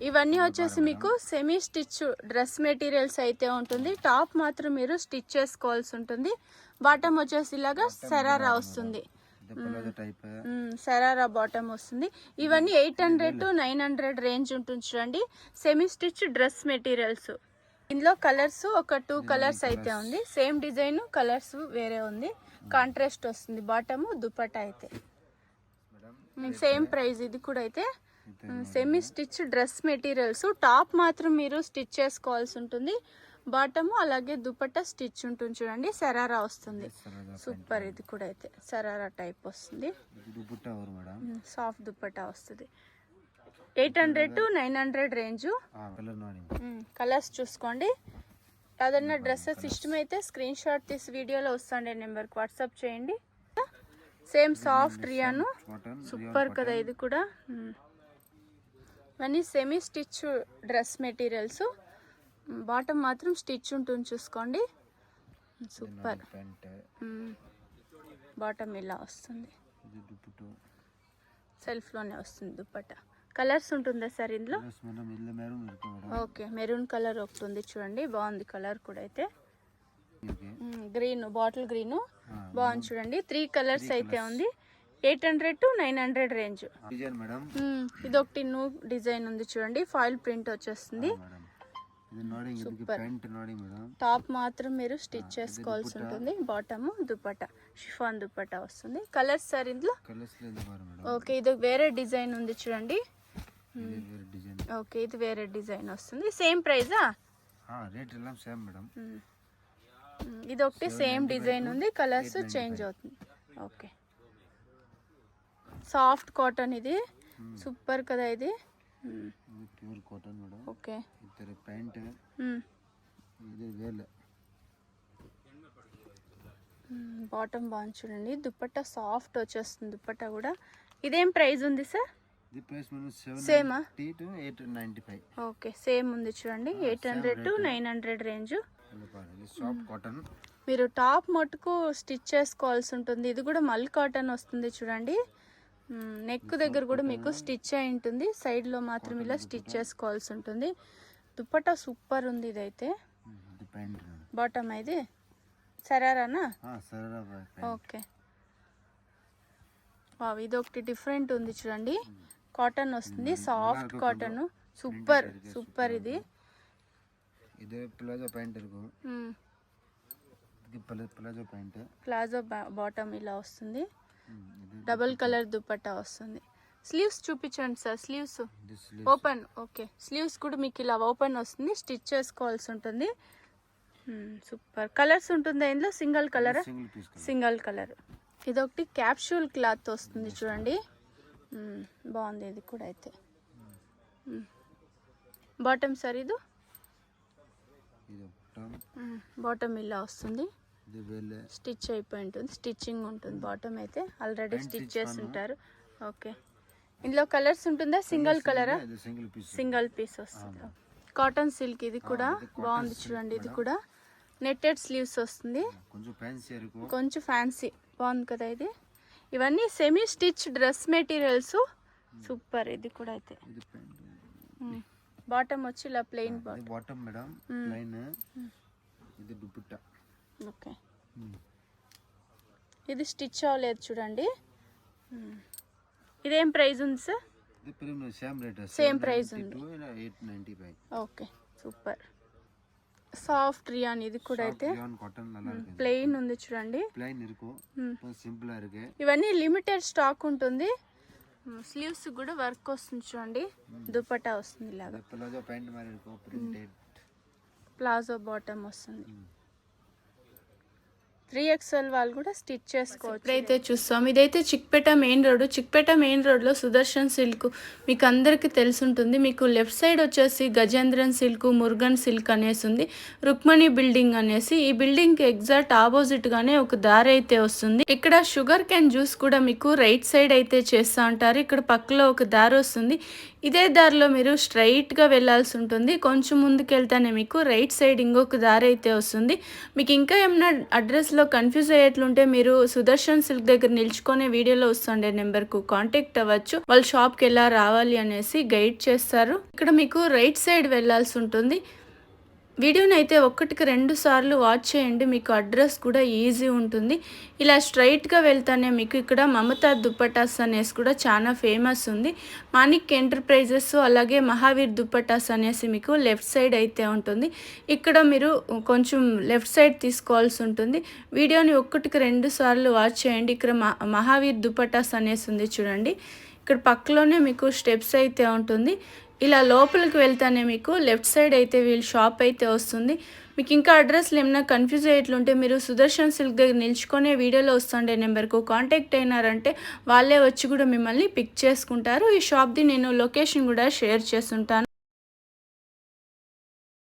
ఇవన్నీ వచ్చేసి మీకు సెమీ స్టిచ్ డ్రెస్ మెటీరియల్స్ అయితే ఉంటుంది. టాప్ మాత్రం మీరు స్టిచ్ చేసుకోవాల్సి ఉంటుంది. బాటమ్ వచ్చేసి ఇలాగా సరారా వస్తుంది, సరారా బాటమ్ వస్తుంది. ఇవన్నీ 800 to 900 రేంజ్ ఉంటుంది చూడండి. Semi stitch dress materials. ఇందులో కలర్స్ ఒక 2 కలర్స్ అయితే ఉంది. సేమ్ డిజైన్, కలర్స్ వేరే ఉంది. కాంట్రాస్ట్ వస్తుంది బాటమ్, దుపట్టా అయితే సేమ్ ప్రైస్. ఇది కూడా అయితే semi stitch dress materials. Top మాత్రం మీరు స్టిచ్ చేసుకోవాల్సి ఉంటుంది. బాటమ్ అలాగే దుపట్టా స్టిచ్ ఉంటుంది చూడండి. సరారా వస్తుంది, సూపర్. ఇది కూడా అయితే సరారా టైప్ వస్తుంది, సాఫ్ట్ దుపట్టా వస్తుంది. 800 to 900 రేంజ్. కలర్స్ చూసుకోండి. ఏదన్నా డ్రెస్సెస్ ఇష్టమైతే స్క్రీన్ షాట్ తీసి వీడియోలో వస్తుండే నెంబర్కి వాట్సాప్ చేయండి. సేమ్ సాఫ్ట్ రియాను, సూపర్ కదా ఇది కూడా. ఇవన్నీ semi stitch dress materials. Bottom మాత్రం స్టిచ్ ఉంటుంది చూసుకోండి, సూపర్. బాటమ్ ఇలా వస్తుంది, సెల్ఫ్లోనే వస్తుంది దుపట్టా. కలర్స్ ఉంటుందా సార్ ఇందులో? ఓకే, మెరూన్ కలర్ ఒకటి ఉంది చూడండి, బాగుంది కలర్ కూడా అయితే. గ్రీన్, బాటిల్ గ్రీన్ బాగుంది చూడండి. 3 కలర్స్ అయితే ఉంది. 800 to 900 రేంజ్. ఇది ఒకటి న్యూ డిజైన్ ఉంది చూడండి, ఫాయిల్ ప్రింట్ వచ్చేస్తుంది, సూపర్. టాప్ మాత్రం మీరు స్టిచ్ చేసుకోవాల్సి ఉంటుంది. బాటమ్ దుపట్టా షిఫాన్ దుపట్టా వస్తుంది. కలర్స్ సార్ ఇందులో? ఓకే, ఇది వేరే డిజైన్ ఉంది చూడండి. ఓకే, ఇది వేరే డిజైన్ వస్తుంది. సేమ్ ప్రైజా? ఇది ఒకటి సేమ్ డిజైన్ ఉంది, కలర్స్ చేంజ్ అవుతుంది. ఓకే, సాఫ్ట్ కాటన్ ఇది, సూపర్ కదా ఇది. Pure cotton madam. ఓకే, ఇతర ప్యాంట్ ఇది వేల. బాటమ్ బాగుంది చూడండి. దుపట్టా సాఫ్ట్ వచ్చేస్తుంది, దుపట్టా కూడా. ఇదేం ప్రైస్ ఉంది సార్? సేమా? ఓకే, సేమ్ ఉంది చూడండి. 800 to 900 రేంజ్. మీరు టాప్ మట్టుకు స్టిచ్ చేసుకోవాల్సి ఉంటుంది. ఇది కూడా మల్ కాటన్ వస్తుంది చూడండి. నెక్ దగ్గర కూడా మీకు స్టిచ్ అయి ఉంటుంది. సైడ్లో మాత్రం ఇలా స్టిచ్ చేసుకోవాల్సి ఉంటుంది. దుపట్టా సూపర్ ఉంది ఇదైతే. బాటమ్ ఇది సరారానా? ఓకే, ఇది ఒకటి డిఫరెంట్ ఉంది చూడండి. కాటన్ వస్తుంది, సాఫ్ట్ కాటన్, సూపర్ సూపర్. ఇది ప్లాజో ప్యాంట్, ప్లాజో బాటమ్ ఇలా వస్తుంది. డబుల్ కలర్ దుపట్టా వస్తుంది. స్లీవ్స్ చూపించండి sir. Sleeves open. Okay, sleeves కూడా మీకు ఇలా ఓపెన్ వస్తుంది, స్టిచ్ చేసుకోవాల్సి ఉంటుంది. సూపర్. కలర్స్ ఉంటుందా ఇందులో? Single colour, single colour. ఇదొకటి క్యాప్సూల్ క్లాత్ వస్తుంది చూడండి, బాగుంది ఇది కూడా అయితే. బాటమ్ సార్ ఇది? బాటమ్ ఇలా వస్తుంది, స్టిచ్ అయిపోయి ఉంటుంది, స్టిచ్చింగ్ ఉంటుంది. బాటమ్ అయితే ఆల్రెడీ స్టిచ్ చేసి ఉంటారు. ఓకే, ఇందులో కలర్స్ ఉంటుందా? సింగిల్ కలరా? సింగిల్ పీస్ వస్తుంది. కాటన్ సిల్క్ ఇది కూడా బాగుంది చూడండి. ఇది కూడా నెట్టెడ్ స్లీవ్స్ వస్తుంది, కొంచెం ఫ్యాన్సీ, బాగుంది కదా ఇది. ఇవన్నీ semi stitch dress materials, super. ఇది కూడా అయితే బాటమ్ వచ్చి ఇలా ప్లెయిన్ బాటమ్ మేడం, ప్లెయిన్. ఇది దుపట్టా. ఓకే, ఇది స్టిచ్ అవ్వలేదు చూడండి. ఇదేం ప్రైస్ ఉంది సార్? సేమ్ ప్రైస్ ఉంది. Okay, super. సాఫ్ట్ రియాన్ ఇది కూడా అయితే ప్లెయిన్ ఉంది చూడండి. ఇవన్నీ లిమిటెడ్ స్టాక్ ఉంటుంది. స్లీవ్స్ కూడా వర్క్ వస్తుంది చూడండి. దుపట్టా వస్తుంది ఇలాగా, ప్లాజో బాటమ్ వస్తుంది. 3XL వాళ్ళు కూడా స్టిచ్ చేసుకోవచ్చు. ఇప్పుడైతే చూస్తాం, ఇదైతే Chickpet main road. Chickpet main రోడ్లో సుదర్శన్ సిల్క్ మీకు అందరికీ తెలిసి మీకు లెఫ్ట్ సైడ్ వచ్చేసి గజేంద్రన్ సిల్క్, మురుగన్ సిల్క్ అనేసి ఉంది, రుక్మణి బిల్డింగ్ అనేసి. ఈ బిల్డింగ్కి ఎగ్జాక్ట్ ఆపోజిట్గానే ఒక దారి అయితే వస్తుంది. ఇక్కడ షుగర్ క్యాన్ జ్యూస్ కూడా మీకు రైట్ సైడ్ అయితే చేస్తూ ఉంటారు. ఇక్కడ పక్కలో ఒక దారి వస్తుంది. ఇదే దారిలో మీరు స్ట్రైట్గా వెళ్ళాల్సి ఉంటుంది. కొంచెం ముందుకు వెళ్తానే మీకు రైట్ సైడ్ ఇంకొక దారి అయితే వస్తుంది. మీకు ఇంకా ఏమైనా అడ్రస్లో అడ్రస్లో కన్ఫ్యూజ్ అయ్యేట్లుంటే మీరు సుదర్శన్ సిల్క్ దగ్గర నిల్చుకునే వీడియోలో వస్తుండే నెంబర్కు కాంటాక్ట్ అవ్వచ్చు. వాళ్ళ షాప్కి ఎలా రావాలి అనేసి గైడ్ చేస్తారు. ఇక్కడ మీకు రైట్ సైడ్ వెళ్ళాల్సి ఉంటుంది. వీడియోని అయితే 1-2 సార్లు వాచ్ చేయండి, మీకు అడ్రస్ కూడా ఈజీ ఉంటుంది. ఇలా స్ట్రైట్గా వెళ్తానే మీకు ఇక్కడ మమతా దుప్పటాస్ అనేసి కూడా చాలా ఫేమస్ ఉంది. మాణిక్ ఎంటర్ప్రైజెస్ అలాగే మహావీర్ దుప్పటాస్ అనేసి మీకు లెఫ్ట్ సైడ్ అయితే ఉంటుంది. ఇక్కడ మీరు కొంచెం లెఫ్ట్ సైడ్ తీసుకోవాల్సి ఉంటుంది. వీడియోని 1-2 సార్లు వాచ్ చేయండి. ఇక్కడ మహావీర్ దుప్పటాస్ అనేసి ఉంది చూడండి. ఇక్కడ పక్కలోనే మీకు స్టెప్స్ అయితే ఉంటుంది. ఇలా లోపలికి వెళ్తానే మీకు లెఫ్ట్ సైడ్ అయితే వీళ్ళ షాప్ అయితే వస్తుంది. మీకు ఇంకా అడ్రస్లు ఏమైనా కన్ఫ్యూజ్ అయ్యేట్లుంటే మీరు సుదర్శన్ సిల్క్ దగ్గర నిల్చుకునే వీడియోలో వస్తుండే నెంబర్కు కాంటాక్ట్ అయినారంటే వాళ్ళే వచ్చి కూడా మిమ్మల్ని పిక్ చేసుకుంటారు. ఈ షాప్ది నేను లొకేషన్ కూడా షేర్ చేస్తుంటాను.